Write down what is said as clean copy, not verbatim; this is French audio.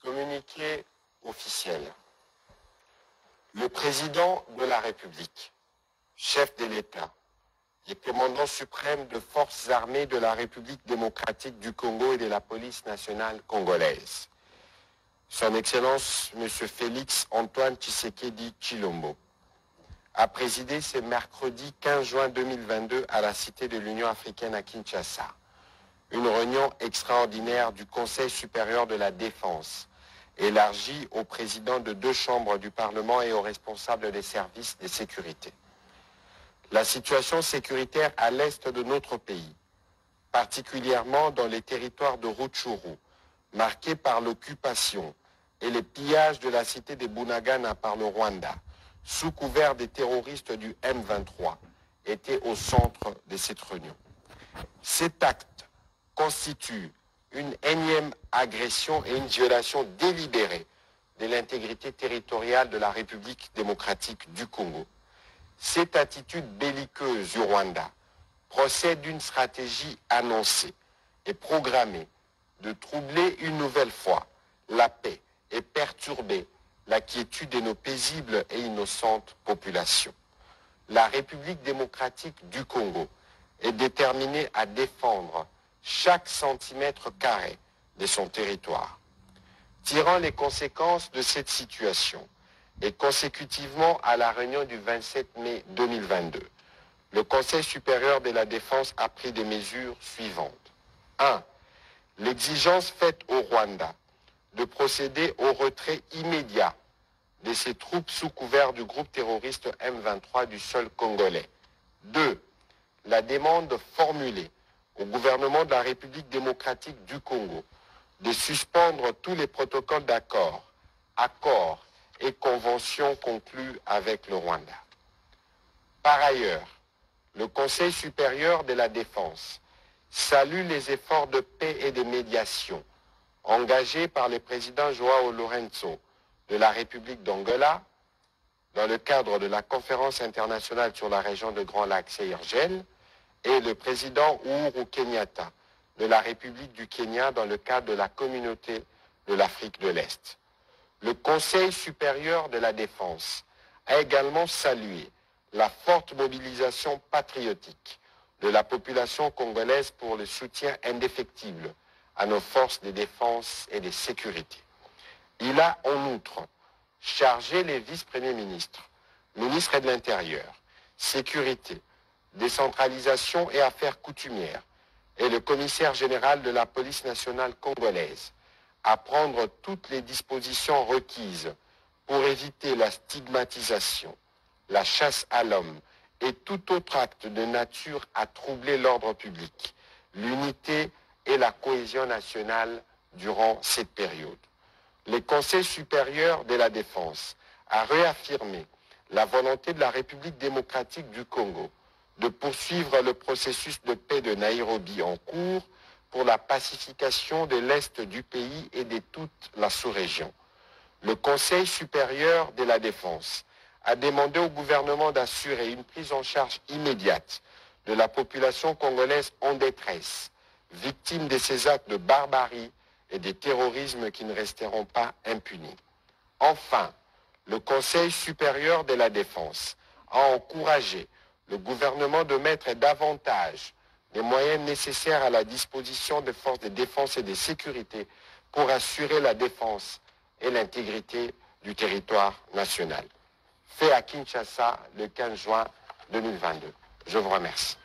Communiqué officiel. Le président de la République, chef de l'État et commandant suprême de forces armées de la République démocratique du Congo et de la police nationale congolaise, Son Excellence M. Félix Antoine Tshisekedi Tshilombo, a présidé ce mercredi 15 juin 2022 à la Cité de l'Union africaine à Kinshasa une réunion extraordinaire du Conseil supérieur de la défense, élargie aux présidents de 2 chambres du Parlement et aux responsables des services de sécurité. La situation sécuritaire à l'est de notre pays, particulièrement dans les territoires de Rutshuru, marqués par l'occupation et les pillages de la cité de Bunagana par le Rwanda, sous couvert des terroristes du M23, était au centre de cette réunion. Cet acte constitue une énième agression et une violation délibérée de l'intégrité territoriale de la République démocratique du Congo. Cette attitude belliqueuse du Rwanda procède d'une stratégie annoncée et programmée de troubler une nouvelle fois la paix et perturber la quiétude de nos paisibles et innocentes populations. La République démocratique du Congo est déterminée à défendre chaque centimètre carré de son territoire. Tirant les conséquences de cette situation et consécutivement à la réunion du 27 mai 2022, le Conseil supérieur de la défense a pris des mesures suivantes. 1. L'exigence faite au Rwanda de procéder au retrait immédiat de ses troupes sous couvert du groupe terroriste M23 du sol congolais. 2. La demande formulée au gouvernement de la République démocratique du Congo de suspendre tous les protocoles d'accord, accords et conventions conclus avec le Rwanda. Par ailleurs, le Conseil supérieur de la défense salue les efforts de paix et de médiation engagés par le président João Lourenço de la République d'Angola dans le cadre de la conférence internationale sur la région de Grand Lac CIRGL et le président Uhuru Kenyatta de la République du Kenya dans le cadre de la communauté de l'Afrique de l'Est. Le Conseil supérieur de la défense a également salué la forte mobilisation patriotique de la population congolaise pour le soutien indéfectible à nos forces de défense et de sécurité. Il a en outre chargé les vice-premiers ministres, ministres de l'Intérieur, Sécurité, Décentralisation et Affaires coutumières et le commissaire général de la police nationale congolaise à prendre toutes les dispositions requises pour éviter la stigmatisation, la chasse à l'homme et tout autre acte de nature à troubler l'ordre public, l'unité et la cohésion nationale durant cette période. Le Conseil supérieur de la défense a réaffirmé la volonté de la République démocratique du Congo de poursuivre le processus de paix de Nairobi en cours pour la pacification de l'Est du pays et de toute la sous-région. Le Conseil supérieur de la défense a demandé au gouvernement d'assurer une prise en charge immédiate de la population congolaise en détresse, victime de ces actes de barbarie et de terrorisme qui ne resteront pas impunis. Enfin, le Conseil supérieur de la défense a encouragé le gouvernement de mettre davantage les moyens nécessaires à la disposition des forces de défense et de sécurité pour assurer la défense et l'intégrité du territoire national. Fait à Kinshasa le 15 juin 2022. Je vous remercie.